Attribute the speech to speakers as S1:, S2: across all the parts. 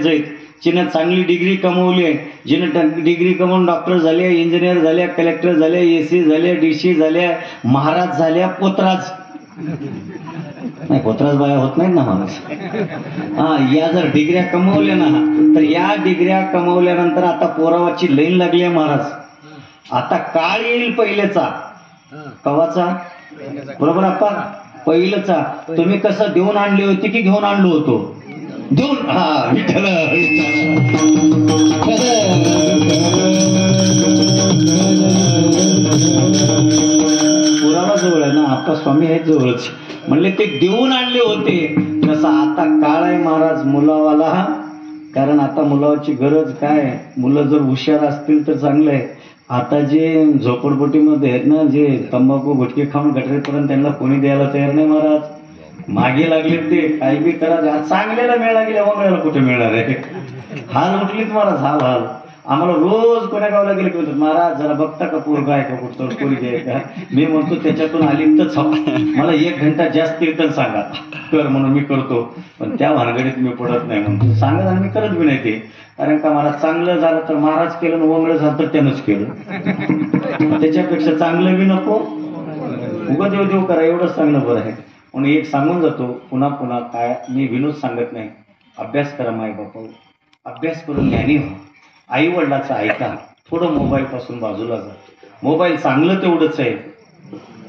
S1: माणसं आहेत जिनं चांगली डिग्री कमवली आहे, जिनं डिग्री कमवून डॉक्टर झाले, इंजिनियर झाले, कलेक्टर झाले, एसी झाले, डीसी झाले, महाराज झाल्या, पोतराज नाही, पोतराज बाया होत नाहीत ना माणूस. या जर डिग्र्या कमवल्या ना, तर या डिग्र्या कमवल्यानंतर आता पोरावाची लाईन लागली आहे महाराज. आता काळ येईल पहिलेचा, कवाचा बरोबर आपण पहिलंचा. तुम्ही कसं देऊन आणली होती की घेऊन आणलो होतो? देऊन. विठ्ठल पुरावा जवळ आहे ना, आपला स्वामी आहेत जवळच, म्हणले ते देऊन आणले होते. तसं आता काळ आहे महाराज मुलावाला. कारण आता मुलाची गरज काय, मुलं जर हुशार असतील तर चांगलं आहे. आता जे झोपडपट्टीमध्ये आहेत ना, जे तंबाखू गुटखे खाऊन गटरेपर्यंत, त्यांना कोणी द्यायला तयार नाही महाराज. मागे लागले ते काही बी करा. चांगल्याला मिळाला गेल्या मिळाला कुठे मिळणार आहे. हाल उठलीत महाराज, हाल हाल. आम्हाला रोज कोण्या गावाला गेले की महाराज जरा बघता का पोरगा आहे का कुठं, पोरगी आहे का. मी म्हणतो त्याच्यातून आली तर मला 1 घंटा जास्त येतं सांगा कर म्हणून मी करतो, पण त्या भानगडीत मी पडत नाही म्हणतो. सांगत आणि मी करत बी नाही ते. कारण का मला चांगलं झालं तर महाराज केलं, वंगळ झालं तर त्यानंच केलं. त्याच्यापेक्षा चांगलं बी नको, उगा देव देव करा, एवढंच चांगलं बरं आहे. म्हणून एक सांगून जातो पुन्हा पुन्हा, काय मी विनोद सांगत नाही. अभ्यास करा माय बापा, अभ्यास करून ज्ञानी व्हा. आई वडिलाचं ऐका, थोडं मोबाईल पासून बाजूला जा. मोबाईल चांगलं तेवढंच आहे,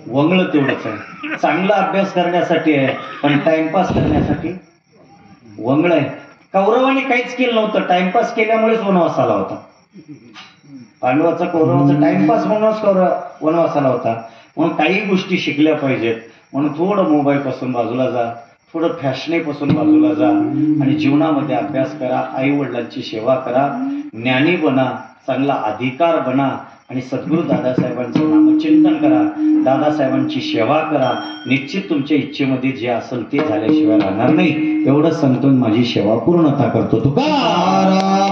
S1: वंगळ तेवढंच आहे. चांगला अभ्यास करण्यासाठी आहे, पण टाइमपास करण्यासाठी वंगळ आहे. कौरवाने काहीच केलं नव्हतं, टाइमपास केल्यामुळेच वनवास आला होता. पांडवाचा कौरवाचा टाइमपास म्हणूनच वनवास आला होता. म्हणून काही गोष्टी शिकल्या पाहिजेत. म्हणून थोडं मोबाईल पासून बाजूला जा, थोडं फॅशनेपासून बाजूला जा आणि जीवनामध्ये अभ्यास करा. आई वडिलांची सेवा करा, ज्ञानी बना, चांगला अधिकार बना आणि सद्गुरू दादासाहेबांचं नामचिंतन करा, दादासाहेबांची सेवा करा. निश्चित तुमच्या इच्छेमध्ये जे असेल ते झाल्याशिवाय राहणार नाही. एवढंच सांगतो, माझी सेवा पूर्णता करतो. तुकाराम.